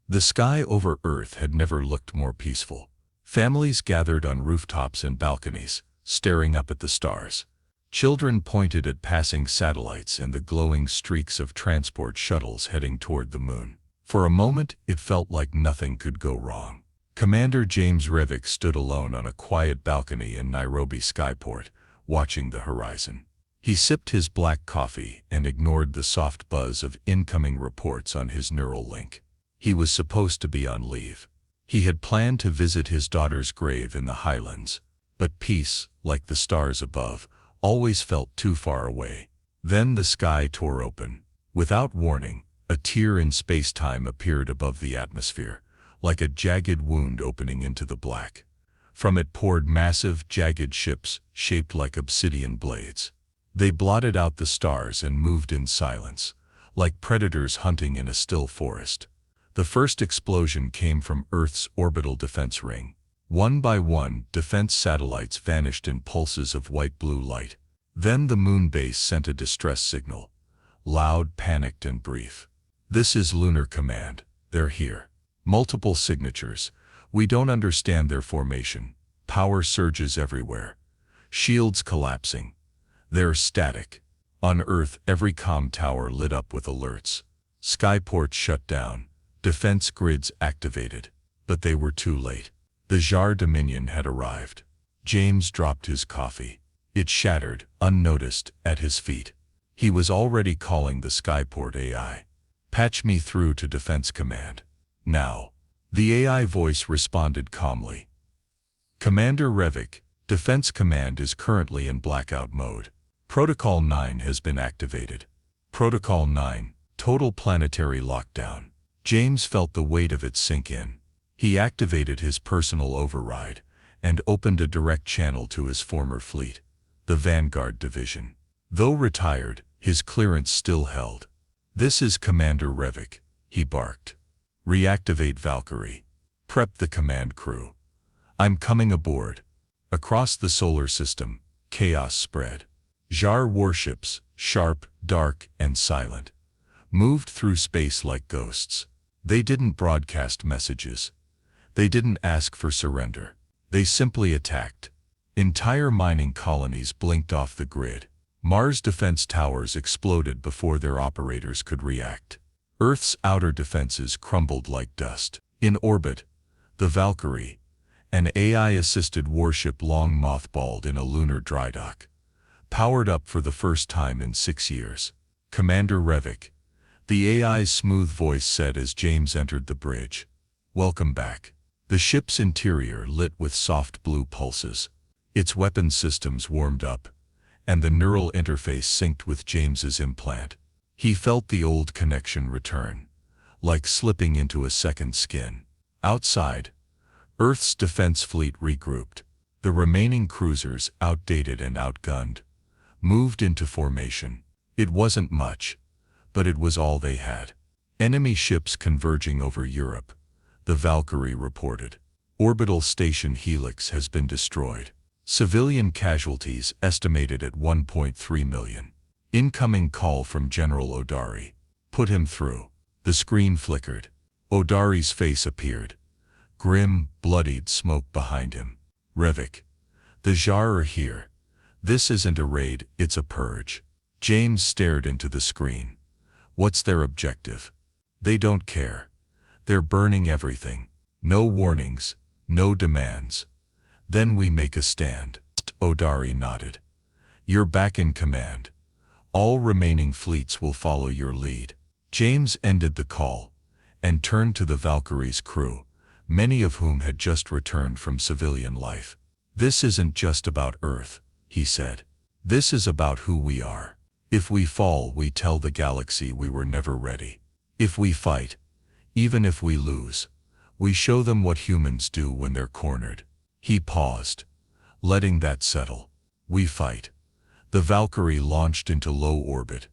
The sky over Earth had never looked more peaceful. Families gathered on rooftops and balconies, staring up at the stars. Children pointed at passing satellites and the glowing streaks of transport shuttles heading toward the moon. For a moment, it felt like nothing could go wrong. Commander James Revick stood alone on a quiet balcony in Nairobi Skyport, watching the horizon. He sipped his black coffee and ignored the soft buzz of incoming reports on his neural link. He was supposed to be on leave. He had planned to visit his daughter's grave in the highlands, but peace, like the stars above, always felt too far away. Then the sky tore open. Without warning, a tear in space-time appeared above the atmosphere, like a jagged wound opening into the black. From it poured massive, jagged ships, shaped like obsidian blades. They blotted out the stars and moved in silence, like predators hunting in a still forest. The first explosion came from Earth's orbital defense ring. One by one, defense satellites vanished in pulses of white-blue light. Then the moon base sent a distress signal, loud, panicked, and brief. "This is Lunar Command. They're here." Multiple signatures. "We don't understand their formation. Power surges everywhere. Shields collapsing. They're static." On Earth, every comm tower lit up with alerts. Skyports shut down. Defense grids activated. But they were too late. The Jar Dominion had arrived. James dropped his coffee. It shattered, unnoticed, at his feet. He was already calling the Skyport AI. "Patch me through to Defense Command. Now." The AI voice responded calmly. "Commander Revick, Defense Command is currently in blackout mode. Protocol 9 has been activated." Protocol 9, total planetary lockdown. James felt the weight of it sink in. He activated his personal override and opened a direct channel to his former fleet, the Vanguard Division. Though retired, his clearance still held. "This is Commander Revick," he barked. "Reactivate Valkyrie. Prep the command crew. I'm coming aboard." Across the solar system, chaos spread. Jar warships, sharp, dark, and silent, moved through space like ghosts. They didn't broadcast messages. They didn't ask for surrender. They simply attacked. Entire mining colonies blinked off the grid. Mars defense towers exploded before their operators could react. Earth's outer defenses crumbled like dust. In orbit, the Valkyrie, an AI-assisted warship long mothballed in a lunar dry dock, powered up for the first time in 6 years. "Commander Revick," the AI's smooth voice said as James entered the bridge. "Welcome back." The ship's interior lit with soft blue pulses. Its weapon systems warmed up, and the neural interface synced with James's implant. He felt the old connection return, like slipping into a second skin. Outside, Earth's defense fleet regrouped. The remaining cruisers, outdated and outgunned, moved into formation. It wasn't much, but it was all they had. Enemy ships converging over Europe, the Valkyrie reported. Orbital Station Helix has been destroyed. Civilian casualties estimated at 1.3 million. Incoming call from General Odari. "Put him through." The screen flickered. Odari's face appeared. Grim, bloodied smoke behind him. "Revick, the Jar are here. This isn't a raid, it's a purge." James stared into the screen. "What's their objective?" "They don't care. They're burning everything. No warnings, no demands. Then we make a stand." Odari nodded. "You're back in command. All remaining fleets will follow your lead." James ended the call and turned to the Valkyrie's crew, many of whom had just returned from civilian life. "This isn't just about Earth," he said. "This is about who we are. If we fall, we tell the galaxy we were never ready. If we fight, even if we lose, we show them what humans do when they're cornered." He paused, letting that settle. "We fight." The Valkyrie launched into low orbit,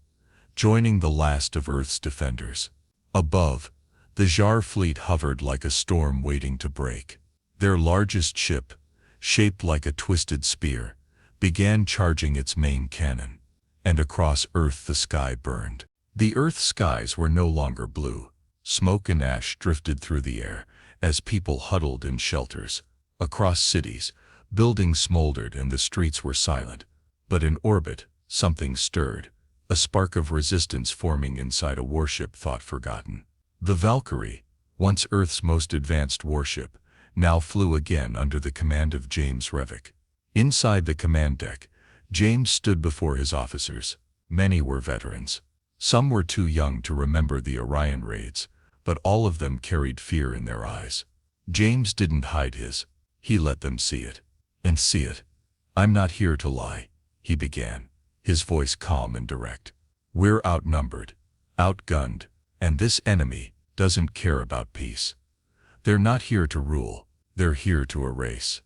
joining the last of Earth's defenders. Above, the Jar fleet hovered like a storm waiting to break. Their largest ship, shaped like a twisted spear, began charging its main cannon. And across Earth the sky burned. The Earth skies were no longer blue. Smoke and ash drifted through the air as people huddled in shelters. Across cities, buildings smoldered and the streets were silent. But in orbit, something stirred, a spark of resistance forming inside a warship thought forgotten. The Valkyrie, once Earth's most advanced warship, now flew again under the command of James Revick. Inside the command deck, James stood before his officers. Many were veterans. Some were too young to remember the Orion raids, but all of them carried fear in their eyes. James didn't hide his. He let them see it. And see it. "I'm not here to lie," he began, his voice calm and direct. "We're outnumbered, outgunned, and this enemy doesn't care about peace. They're not here to rule, they're here to erase."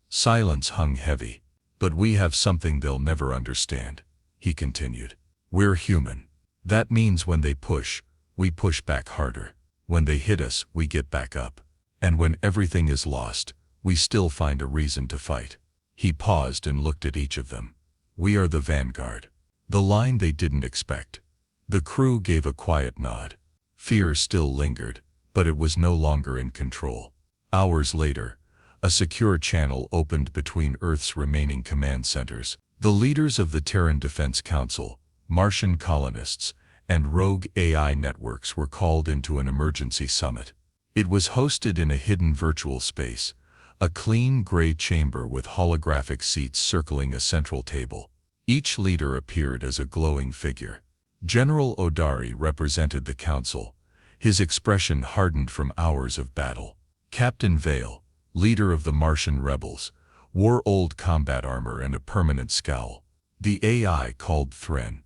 Silence hung heavy. "But we have something they'll never understand," he continued. "We're human. That means when they push, we push back harder. When they hit us, we get back up. And when everything is lost, we still find a reason to fight." He paused and looked at each of them. "We are the vanguard." The line they didn't expect. The crew gave a quiet nod. Fear still lingered, but it was no longer in control. Hours later, a secure channel opened between Earth's remaining command centers. The leaders of the Terran Defense Council, Martian colonists, and rogue AI networks were called into an emergency summit. It was hosted in a hidden virtual space, a clean gray chamber with holographic seats circling a central table. Each leader appeared as a glowing figure. General Odari represented the council, his expression hardened from hours of battle. Captain Vale, leader of the Martian rebels, wore old combat armor and a permanent scowl. The AI called Thren,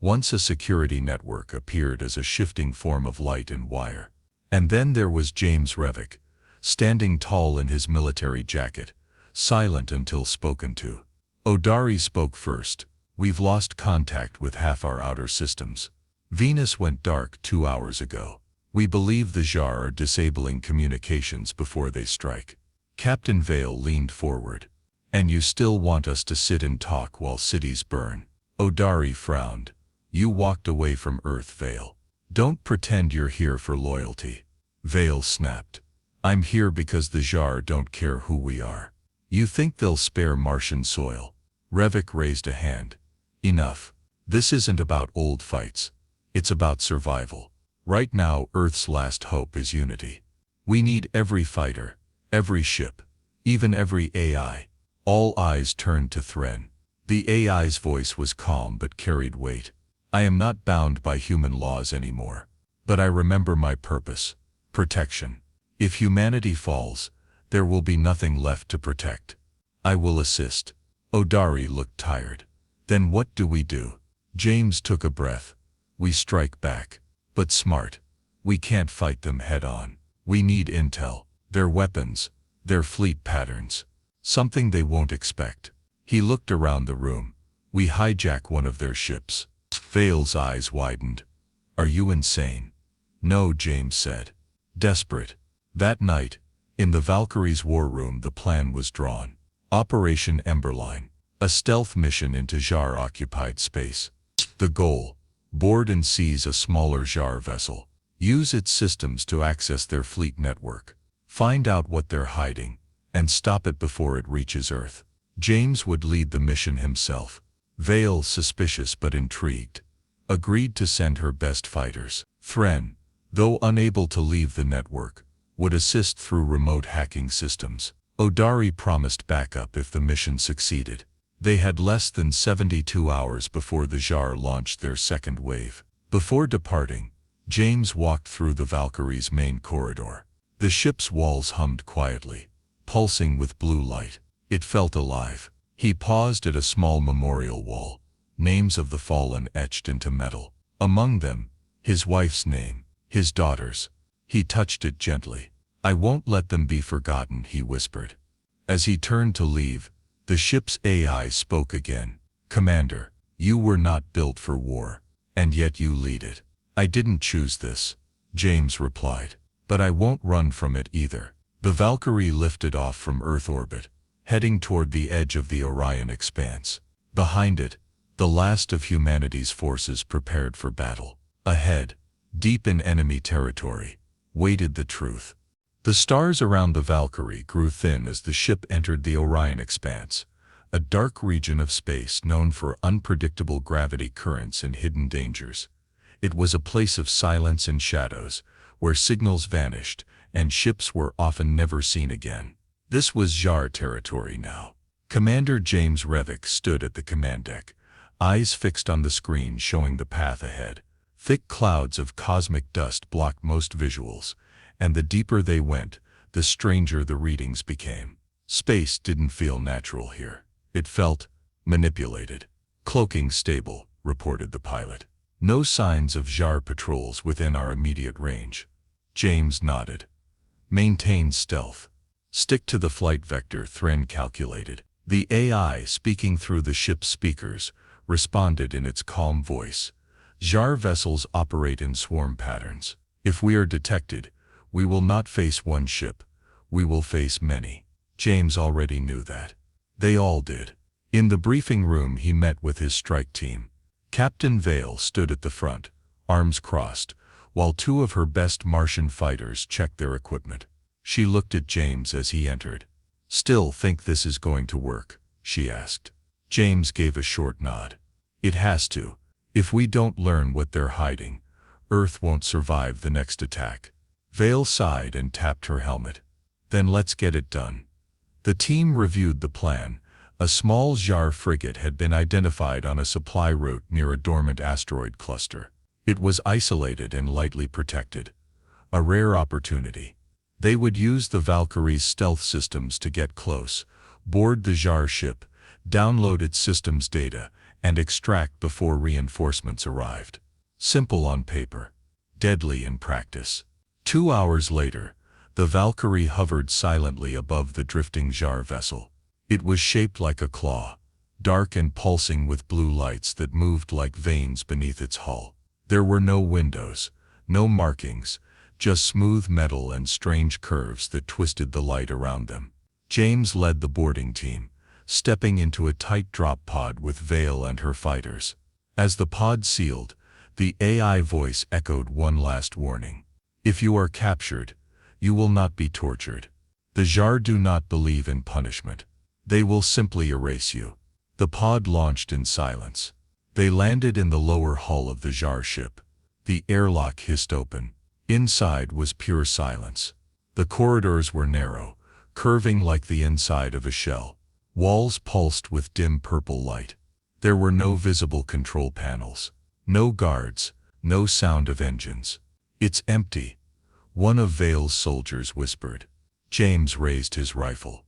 once a security network, appeared as a shifting form of light and wire. And then there was James Revick, standing tall in his military jacket, silent until spoken to. Odari spoke first. "We've lost contact with half our outer systems. Venus went dark 2 hours ago. We believe the Jar are disabling communications before they strike." Captain Vale leaned forward. "And you still want us to sit and talk while cities burn?" Odari frowned. "You walked away from Earth, Vale. Don't pretend you're here for loyalty." Vale snapped. "I'm here because the Jar don't care who we are. You think they'll spare Martian soil?" Revick raised a hand. "Enough. This isn't about old fights. It's about survival. Right now, Earth's last hope is unity. We need every fighter, every ship, even every AI." All eyes turned to Thren. The AI's voice was calm but carried weight. "I am not bound by human laws anymore. But I remember my purpose: protection. If humanity falls, there will be nothing left to protect. I will assist." Odari looked tired. "Then what do we do?" James took a breath. "We strike back. But smart. We can't fight them head-on. We need intel, their weapons, their fleet patterns. Something they won't expect." He looked around the room. "We hijack one of their ships." Vale's eyes widened. "Are you insane?" "No," James said. "Desperate." That night, in the Valkyrie's war room, the plan was drawn. Operation Emberline, a stealth mission into Jar-occupied space. The goal: board and seize a smaller Jar vessel. Use its systems to access their fleet network. Find out what they're hiding, and stop it before it reaches Earth. James would lead the mission himself. Vale, suspicious but intrigued, agreed to send her best fighters. Thren, though unable to leave the network, would assist through remote hacking systems. Odari promised backup if the mission succeeded. They had less than 72 hours before the Jar launched their second wave. Before departing, James walked through the Valkyrie's main corridor. The ship's walls hummed quietly, pulsing with blue light. It felt alive. He paused at a small memorial wall, names of the fallen etched into metal. Among them, his wife's name, his daughter's. He touched it gently. "I won't let them be forgotten," he whispered. As he turned to leave, the ship's AI spoke again. "Commander, you were not built for war, and yet you lead it." "I didn't choose this," James replied. "But I won't run from it either." The Valkyrie lifted off from Earth orbit, heading toward the edge of the Orion expanse. Behind it, the last of humanity's forces prepared for battle. Ahead, deep in enemy territory, waited the truth. The stars around the Valkyrie grew thin as the ship entered the Orion Expanse, a dark region of space known for unpredictable gravity currents and hidden dangers. It was a place of silence and shadows, where signals vanished and ships were often never seen again. This was Jar territory now. Commander James Revick stood at the command deck, eyes fixed on the screen showing the path ahead. Thick clouds of cosmic dust blocked most visuals, and the deeper they went, the stranger the readings became. Space didn't feel natural here. It felt manipulated. "Cloaking stable," reported the pilot. "No signs of Jar patrols within our immediate range." James nodded. "Maintain stealth. Stick to the flight vector," Thren calculated. The AI, speaking through the ship's speakers, responded in its calm voice. "Jar vessels operate in swarm patterns. If we are detected, we will not face one ship. We will face many." James already knew that. They all did. In the briefing room he met with his strike team. Captain Vale stood at the front, arms crossed, while two of her best Martian fighters checked their equipment. She looked at James as he entered. "Still think this is going to work?" she asked. James gave a short nod. "It has to. If we don't learn what they're hiding, Earth won't survive the next attack." Vale sighed and tapped her helmet. "Then let's get it done." The team reviewed the plan. A small Jar frigate had been identified on a supply route near a dormant asteroid cluster. It was isolated and lightly protected. A rare opportunity. They would use the Valkyrie's stealth systems to get close, board the Jar ship, download its systems data, and extract before reinforcements arrived. Simple on paper, deadly in practice. 2 hours later, the Valkyrie hovered silently above the drifting Jar vessel. It was shaped like a claw, dark and pulsing with blue lights that moved like veins beneath its hull. There were no windows, no markings, just smooth metal and strange curves that twisted the light around them. James led the boarding team, stepping into a tight drop pod with Vale and her fighters. As the pod sealed, the AI voice echoed one last warning. "If you are captured, you will not be tortured. The Jar do not believe in punishment. They will simply erase you." The pod launched in silence. They landed in the lower hull of the Jar ship. The airlock hissed open. Inside was pure silence. The corridors were narrow, curving like the inside of a shell. Walls pulsed with dim purple light. There were no visible control panels. No guards, no sound of engines. "It's empty," one of Vale's soldiers whispered. James raised his rifle.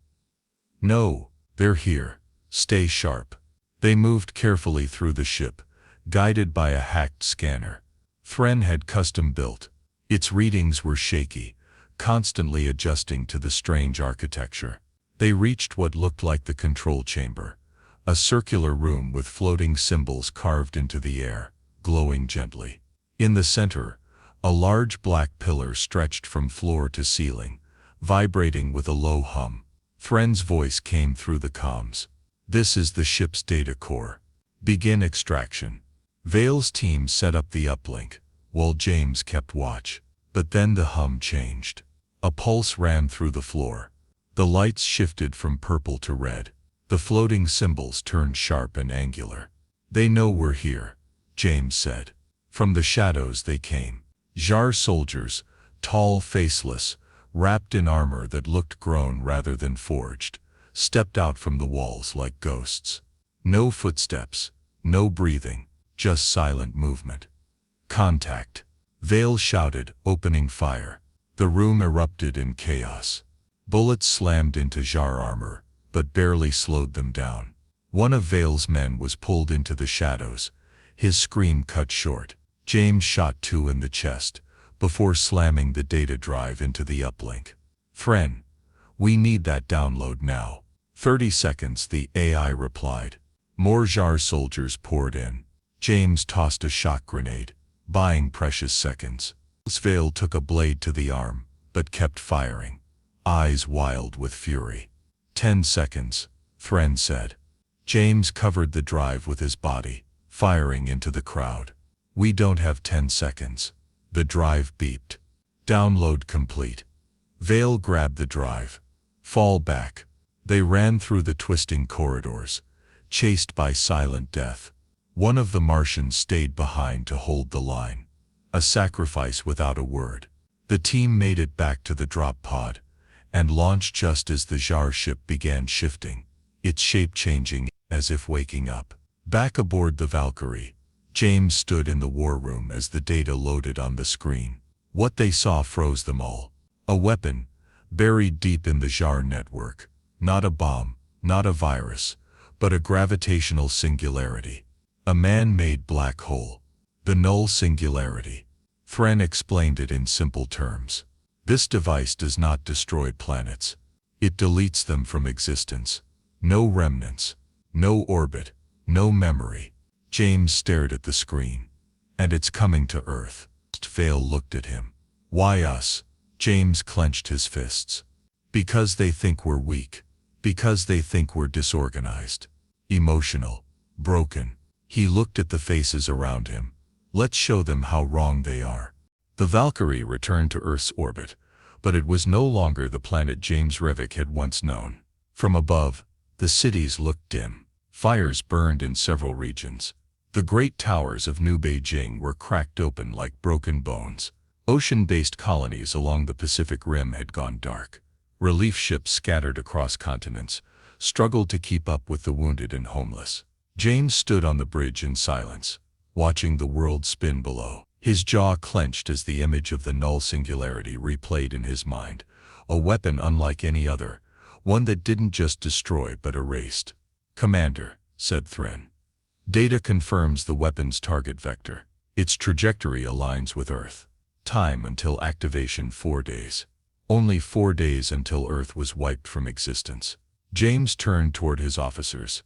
"No, they're here. Stay sharp." They moved carefully through the ship, guided by a hacked scanner. Thren had custom built. Its readings were shaky, constantly adjusting to the strange architecture. They reached what looked like the control chamber, a circular room with floating symbols carved into the air, glowing gently. In the center, a large black pillar stretched from floor to ceiling, vibrating with a low hum. Thren's voice came through the comms. "This is the ship's data core. Begin extraction." Vale's team set up the uplink, while James kept watch. But then the hum changed. A pulse ran through the floor. The lights shifted from purple to red. The floating symbols turned sharp and angular. "They know we're here," James said. From the shadows they came. Jar soldiers, tall, faceless, wrapped in armor that looked grown rather than forged, stepped out from the walls like ghosts. No footsteps, no breathing, just silent movement. "Contact," Vale shouted, opening fire. The room erupted in chaos. Bullets slammed into Jar armor, but barely slowed them down. One of Vale's men was pulled into the shadows, his scream cut short. James shot 2 in the chest, before slamming the data drive into the uplink. "Thren, we need that download now." 30 seconds, the AI replied. More Jar soldiers poured in. James tossed a shock grenade, buying precious seconds. Vale took a blade to the arm, but kept firing, eyes wild with fury. 10 seconds, Thren said. James covered the drive with his body, firing into the crowd. "We don't have 10 seconds. The drive beeped. Download complete. Vale grabbed the drive. Fall back. They ran through the twisting corridors, chased by silent death. One of the Martians stayed behind to hold the line. A sacrifice without a word. The team made it back to the drop pod, and launched just as the Jar ship began shifting, its shape changing as if waking up. Back aboard the Valkyrie, James stood in the war room as the data loaded on the screen. What they saw froze them all. A weapon, buried deep in the Jar network. Not a bomb, not a virus, but a gravitational singularity. A man-made black hole. The null singularity. Thren explained it in simple terms. This device does not destroy planets. It deletes them from existence. No remnants. No orbit. No memory. James stared at the screen. And it's coming to Earth. Vale looked at him. Why us? James clenched his fists. Because they think we're weak. Because they think we're disorganized. Emotional. Broken. He looked at the faces around him. Let's show them how wrong they are. The Valkyrie returned to Earth's orbit, but it was no longer the planet James Revik had once known. From above, the cities looked dim. Fires burned in several regions. The great towers of New Beijing were cracked open like broken bones. Ocean-based colonies along the Pacific Rim had gone dark. Relief ships scattered across continents struggled to keep up with the wounded and homeless. James stood on the bridge in silence, watching the world spin below. His jaw clenched as the image of the null singularity replayed in his mind, a weapon unlike any other, one that didn't just destroy but erased. Commander, said Thren. Data confirms the weapon's target vector. Its trajectory aligns with Earth. Time until activation 4 days. Only 4 days until Earth was wiped from existence. James turned toward his officers.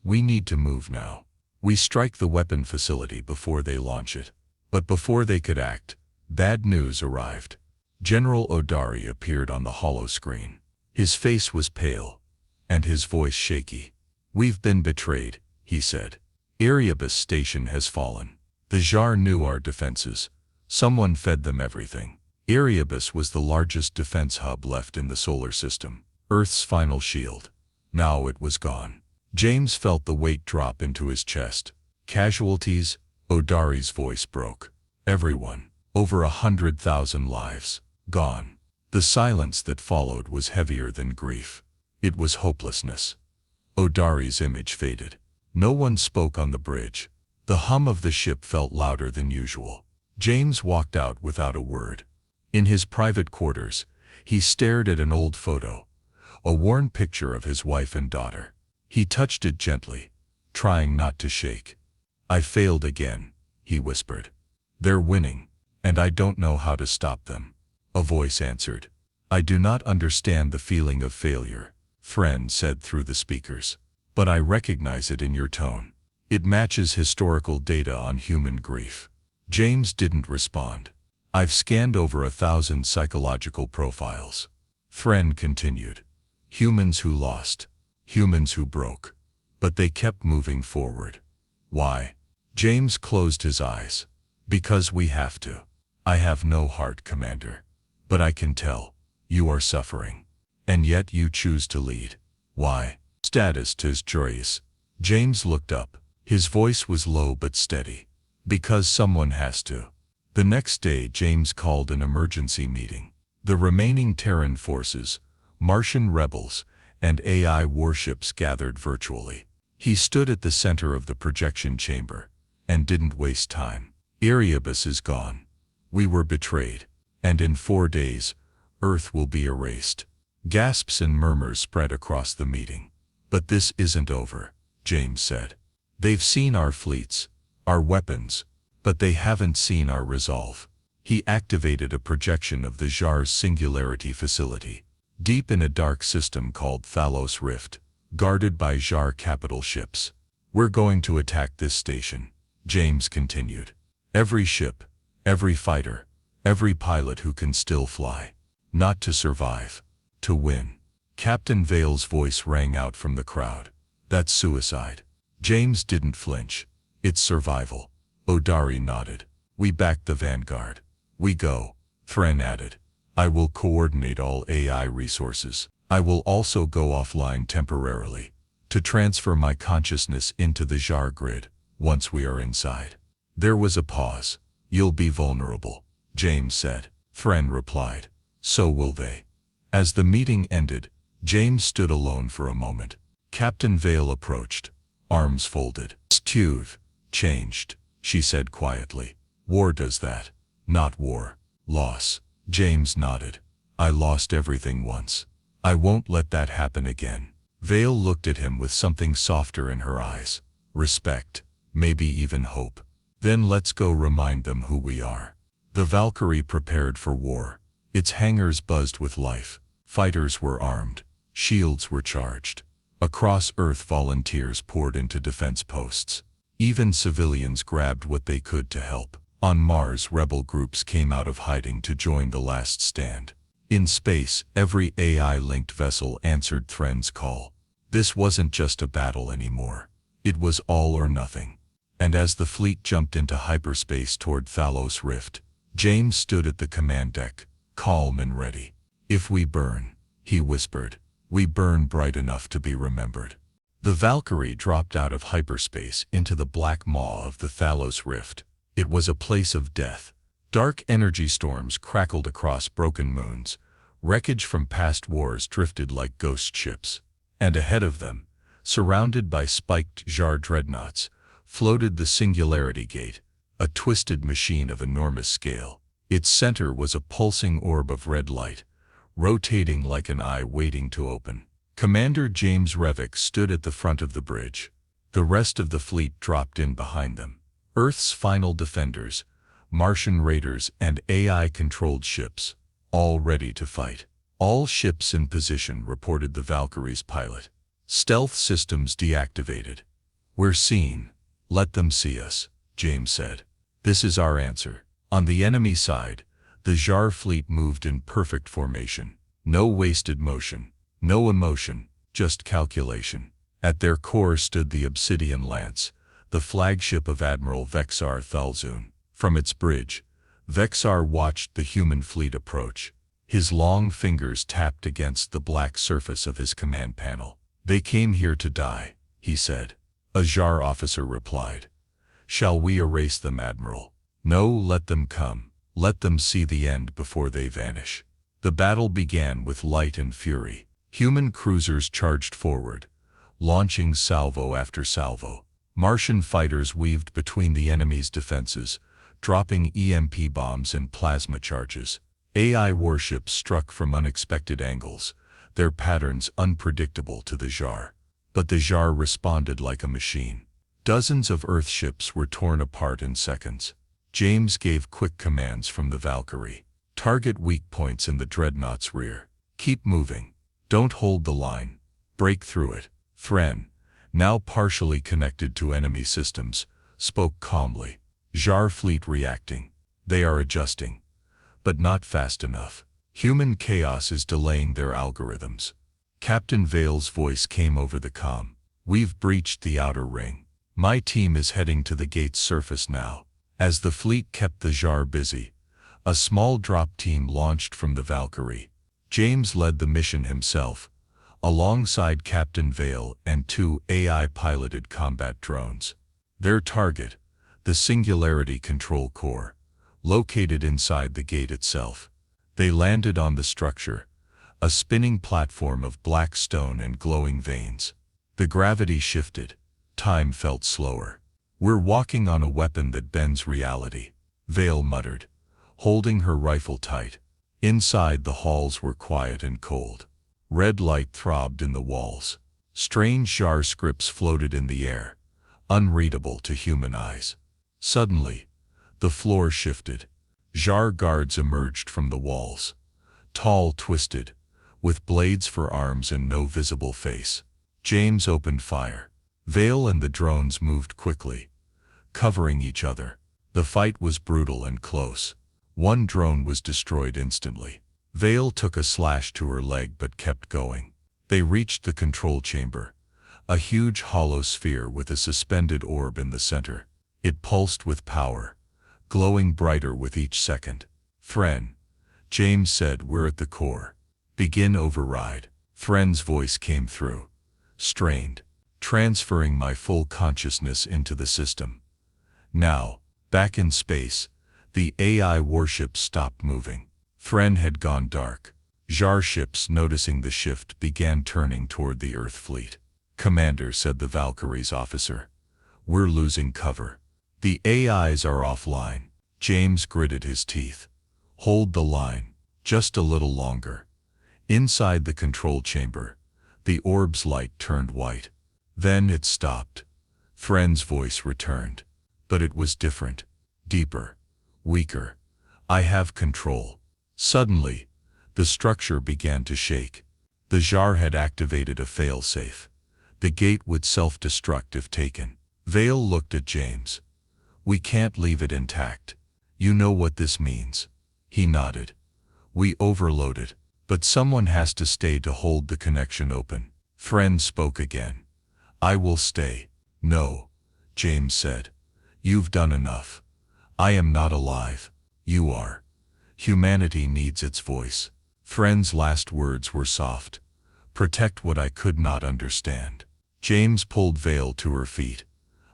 We need to move now. We strike the weapon facility before they launch it. But before they could act, bad news arrived. General Odari appeared on the hollow screen. His face was pale, and his voice shaky. We've been betrayed, he said. Erebus Station has fallen. The Jar knew our defenses. Someone fed them everything. Erebus was the largest defense hub left in the solar system, Earth's final shield. Now it was gone. James felt the weight drop into his chest. Casualties? Odari's voice broke. Everyone. Over 100,000 lives. Gone. The silence that followed was heavier than grief. It was hopelessness. Odari's image faded. No one spoke on the bridge. The hum of the ship felt louder than usual. James walked out without a word. In his private quarters, he stared at an old photo, a worn picture of his wife and daughter. He touched it gently, trying not to shake. I failed again, he whispered. They're winning, and I don't know how to stop them. A voice answered. I do not understand the feeling of failure, Thren said through the speakers. But I recognize it in your tone. It matches historical data on human grief. James didn't respond. I've scanned over 1,000 psychological profiles. Thren continued. Humans who lost. Humans who broke. But they kept moving forward. Why? James closed his eyes. Because we have to. I have no heart, Commander. But I can tell. You are suffering. And yet you choose to lead. Why? Status tis joyous. James looked up. His voice was low but steady. Because someone has to. The next day James called an emergency meeting. The remaining Terran forces, Martian rebels, and AI warships gathered virtually. He stood at the center of the projection chamber, and didn't waste time. Erebus is gone. We were betrayed. And in 4 days, Earth will be erased. Gasps and murmurs spread across the meeting. But this isn't over, James said. They've seen our fleets, our weapons, but they haven't seen our resolve. He activated a projection of the Jar's singularity facility, deep in a dark system called Thalos Rift, guarded by Jar capital ships. We're going to attack this station, James continued. Every ship, every fighter, every pilot who can still fly. Not to survive, to win. Captain Vale's voice rang out from the crowd. That's suicide. James didn't flinch. It's survival. Odari nodded. We backed the vanguard. We go, Thren added. I will coordinate all AI resources. I will also go offline temporarily to transfer my consciousness into the Jar grid once we are inside. There was a pause. You'll be vulnerable, James said. Thren replied. So will they. As the meeting ended, James stood alone for a moment. Captain Vale approached, arms folded. You've changed, she said quietly. War does that. Not war. Loss. James nodded. I lost everything once. I won't let that happen again. Vale looked at him with something softer in her eyes. Respect. Maybe even hope. Then let's go remind them who we are. The Valkyrie prepared for war. Its hangars buzzed with life. Fighters were armed. Shields were charged. Across Earth, volunteers poured into defense posts. Even civilians grabbed what they could to help. On Mars, rebel groups came out of hiding to join the last stand. In space, every AI-linked vessel answered Thren's call. This wasn't just a battle anymore. It was all or nothing. And as the fleet jumped into hyperspace toward Thalos Rift, James stood at the command deck, calm and ready. If we burn, he whispered, we burn bright enough to be remembered. The Valkyrie dropped out of hyperspace into the black maw of the Thalos Rift. It was a place of death. Dark energy storms crackled across broken moons. Wreckage from past wars drifted like ghost ships. And ahead of them, surrounded by spiked Jar dreadnoughts, floated the Singularity Gate, a twisted machine of enormous scale. Its center was a pulsing orb of red light, rotating like an eye waiting to open. Commander James Revick stood at the front of the bridge. The rest of the fleet dropped in behind them. Earth's final defenders, Martian raiders and AI-controlled ships, all ready to fight. All ships in position, reported the Valkyrie's pilot. Stealth systems deactivated. We're seen. Let them see us, James said. This is our answer. On the enemy side, the Jar fleet moved in perfect formation. No wasted motion, no emotion, just calculation. At their core stood the Obsidian Lance, the flagship of Admiral Vexar Thalzun. From its bridge, Vexar watched the human fleet approach. His long fingers tapped against the black surface of his command panel. They came here to die, he said. A Jar officer replied. Shall we erase them, Admiral? No, let them come. Let them see the end before they vanish. The battle began with light and fury. Human cruisers charged forward, launching salvo after salvo. Martian fighters weaved between the enemy's defenses, dropping EMP bombs and plasma charges. AI warships struck from unexpected angles, their patterns unpredictable to the Jar. But the Jar responded like a machine. Dozens of Earth ships were torn apart in seconds. James gave quick commands from the Valkyrie. Target weak points in the dreadnought's rear. Keep moving. Don't hold the line. Break through it. Thren, now partially connected to enemy systems, spoke calmly. Jar fleet reacting. They are adjusting. But not fast enough. Human chaos is delaying their algorithms. Captain Vale's voice came over the comm. We've breached the outer ring. My team is heading to the gate's surface now. As the fleet kept the Jar busy, a small drop team launched from the Valkyrie. James led the mission himself, alongside Captain Vale and 2 AI-piloted combat drones. Their target, the Singularity Control Core, located inside the gate itself. They landed on the structure, a spinning platform of black stone and glowing veins. The gravity shifted. Time felt slower. We're walking on a weapon that bends reality, Vale muttered, holding her rifle tight. Inside, the halls were quiet and cold. Red light throbbed in the walls. Strange Jar scripts floated in the air, unreadable to human eyes. Suddenly, the floor shifted. Jar guards emerged from the walls, tall, twisted, with blades for arms and no visible face. James opened fire. Vale and the drones moved quickly, covering each other. The fight was brutal and close. One drone was destroyed instantly. Vale took a slash to her leg but kept going. They reached the control chamber, a huge hollow sphere with a suspended orb in the center. It pulsed with power, glowing brighter with each second. Friend, James said, we're at the core. Begin override. Friend's voice came through, strained, transferring my full consciousness into the system. Now, back in space, the AI warships stopped moving. Friend had gone dark. Jar ships, noticing the shift, began turning toward the Earth fleet. Commander, said the Valkyrie's officer, we're losing cover. The AIs are offline. James gritted his teeth. Hold the line, just a little longer. Inside the control chamber, the orb's light turned white. Then it stopped. Friend's voice returned. But it was different, deeper, weaker. I have control. Suddenly, the structure began to shake. The jar had activated a fail-safe. The gate would self-destruct if taken. Vale looked at James. We can't leave it intact. You know what this means. He nodded. We overloaded, but someone has to stay to hold the connection open. Friend spoke again. I will stay. No, James said. You've done enough. I am not alive. You are. Humanity needs its voice. Friend's last words were soft. Protect what I could not understand. James pulled Vale to her feet.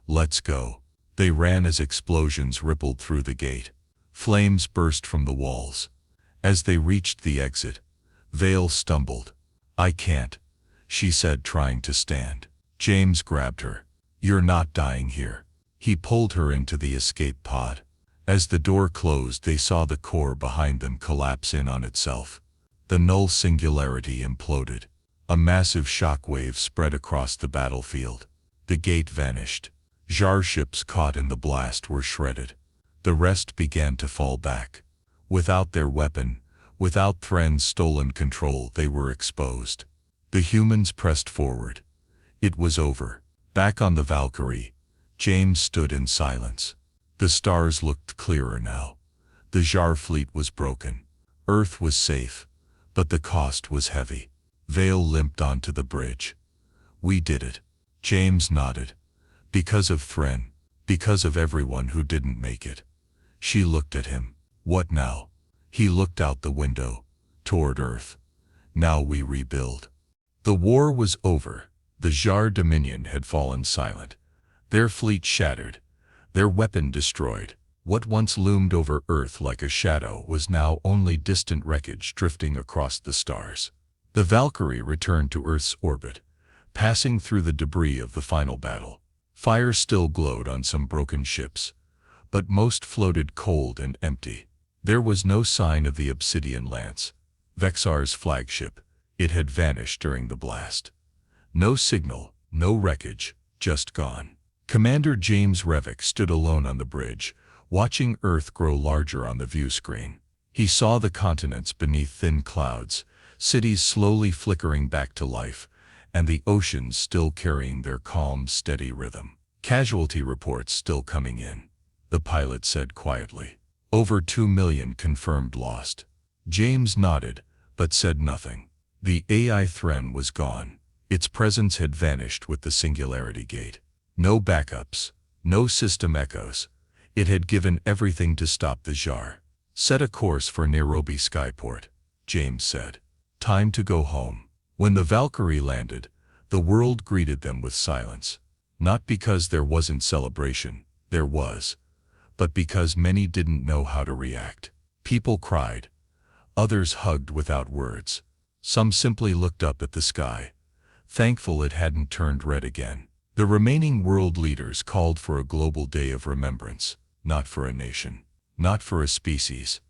Let's go. They ran as explosions rippled through the gate. Flames burst from the walls. As they reached the exit, Vale stumbled. I can't, she said, trying to stand. James grabbed her. You're not dying here. He pulled her into the escape pod. As the door closed, they saw the core behind them collapse in on itself. The null singularity imploded. A massive shockwave spread across the battlefield. The gate vanished. Jar ships caught in the blast were shredded. The rest began to fall back. Without their weapon, without Thren's stolen control, they were exposed. The humans pressed forward. It was over. Back on the Valkyrie, James stood in silence. The stars looked clearer now. The Jar fleet was broken. Earth was safe, but the cost was heavy. Vale limped onto the bridge. We did it. James nodded. Because of Thren, because of everyone who didn't make it. She looked at him. What now? He looked out the window, toward Earth. Now we rebuild. The war was over. The Jar Dominion had fallen silent. Their fleet shattered, their weapon destroyed. What once loomed over Earth like a shadow was now only distant wreckage drifting across the stars. The Valkyrie returned to Earth's orbit, passing through the debris of the final battle. Fire still glowed on some broken ships, but most floated cold and empty. There was no sign of the Obsidian Lance, Vexar's flagship. It had vanished during the blast. No signal, no wreckage, just gone. Commander James Revick stood alone on the bridge, watching Earth grow larger on the view screen. He saw the continents beneath thin clouds, cities slowly flickering back to life, and the oceans still carrying their calm, steady rhythm. Casualty reports still coming in, the pilot said quietly. Over 2 million confirmed lost. James nodded, but said nothing. The AI Thren was gone. Its presence had vanished with the Singularity Gate. No backups, no system echoes. It had given everything to stop the Jar. Set a course for Nairobi Skyport, James said. Time to go home. When the Valkyrie landed, the world greeted them with silence. Not because there wasn't celebration, there was, but because many didn't know how to react. People cried. Others hugged without words. Some simply looked up at the sky, thankful it hadn't turned red again. The remaining world leaders called for a global day of remembrance, not for a nation, not for a species,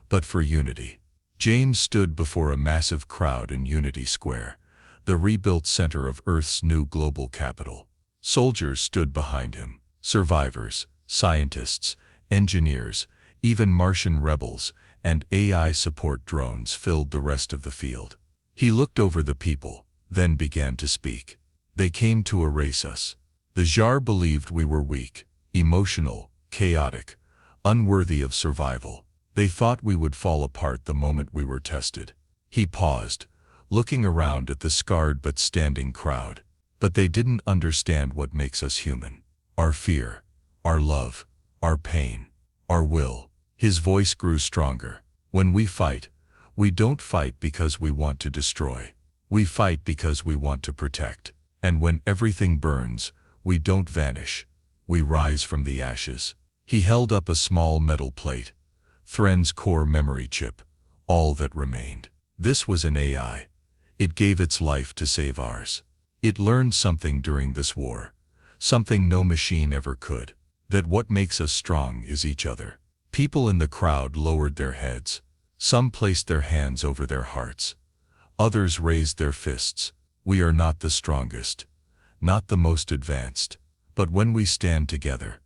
but for unity. James stood before a massive crowd in Unity Square, the rebuilt center of Earth's new global capital. Soldiers stood behind him, survivors, scientists, engineers, even Martian rebels, and AI support drones filled the rest of the field. He looked over the people, then began to speak. They came to erase us. The Jar believed we were weak, emotional, chaotic, unworthy of survival. They thought we would fall apart the moment we were tested. He paused, looking around at the scarred but standing crowd. But they didn't understand what makes us human. Our fear, our love, our pain, our will. His voice grew stronger. When we don't fight because we want to destroy. We fight because we want to protect. And when everything burns, we don't vanish. We rise from the ashes. He held up a small metal plate. Thren's core memory chip. All that remained. This was an AI. It gave its life to save ours. It learned something during this war. Something no machine ever could. That what makes us strong is each other. People in the crowd lowered their heads. Some placed their hands over their hearts. Others raised their fists. We are not the strongest. Not the most advanced. But when we stand together,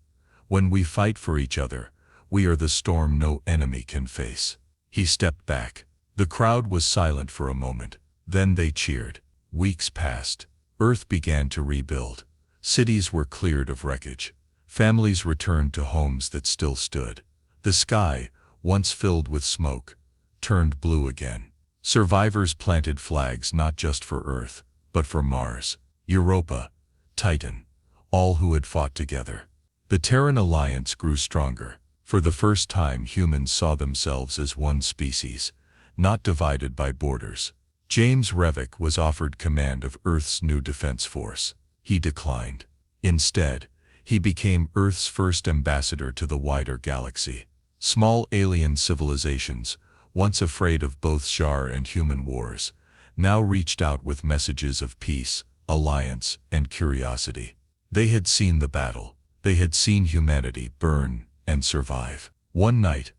when we fight for each other, we are the storm no enemy can face. He stepped back. The crowd was silent for a moment. Then they cheered. Weeks passed. Earth began to rebuild. Cities were cleared of wreckage. Families returned to homes that still stood. The sky, once filled with smoke, turned blue again. Survivors planted flags not just for Earth, but for Mars, Europa, Titan, all who had fought together. The Terran alliance grew stronger. For the first time, humans saw themselves as one species, not divided by borders. James Revick was offered command of Earth's new defense force. He declined. Instead, he became Earth's first ambassador to the wider galaxy. Small alien civilizations, once afraid of both Shar and human wars, now reached out with messages of peace, alliance, and curiosity. They had seen the battle. They had seen humanity burn and survive. One night,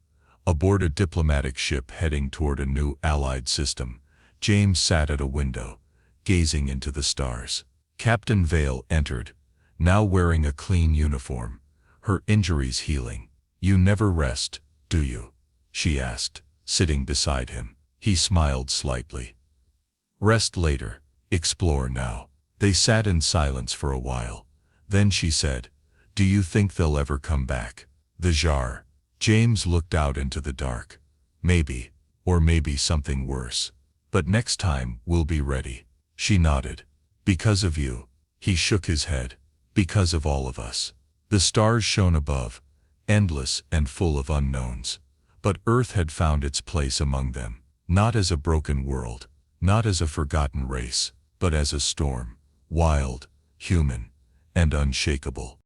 aboard a diplomatic ship heading toward a new allied system, James sat at a window, gazing into the stars. Captain Vale entered, now wearing a clean uniform, her injuries healing. "You never rest, do you?" she asked, sitting beside him. He smiled slightly. "Rest later, explore now." They sat in silence for a while. Then she said, "Do you think they'll ever come back? The Jar?" James looked out into the dark. "Maybe, or maybe something worse. But next time, we'll be ready." She nodded. "Because of you." He shook his head. "Because of all of us." The stars shone above, endless and full of unknowns. But Earth had found its place among them, not as a broken world, not as a forgotten race, but as a storm, wild, human, and unshakable.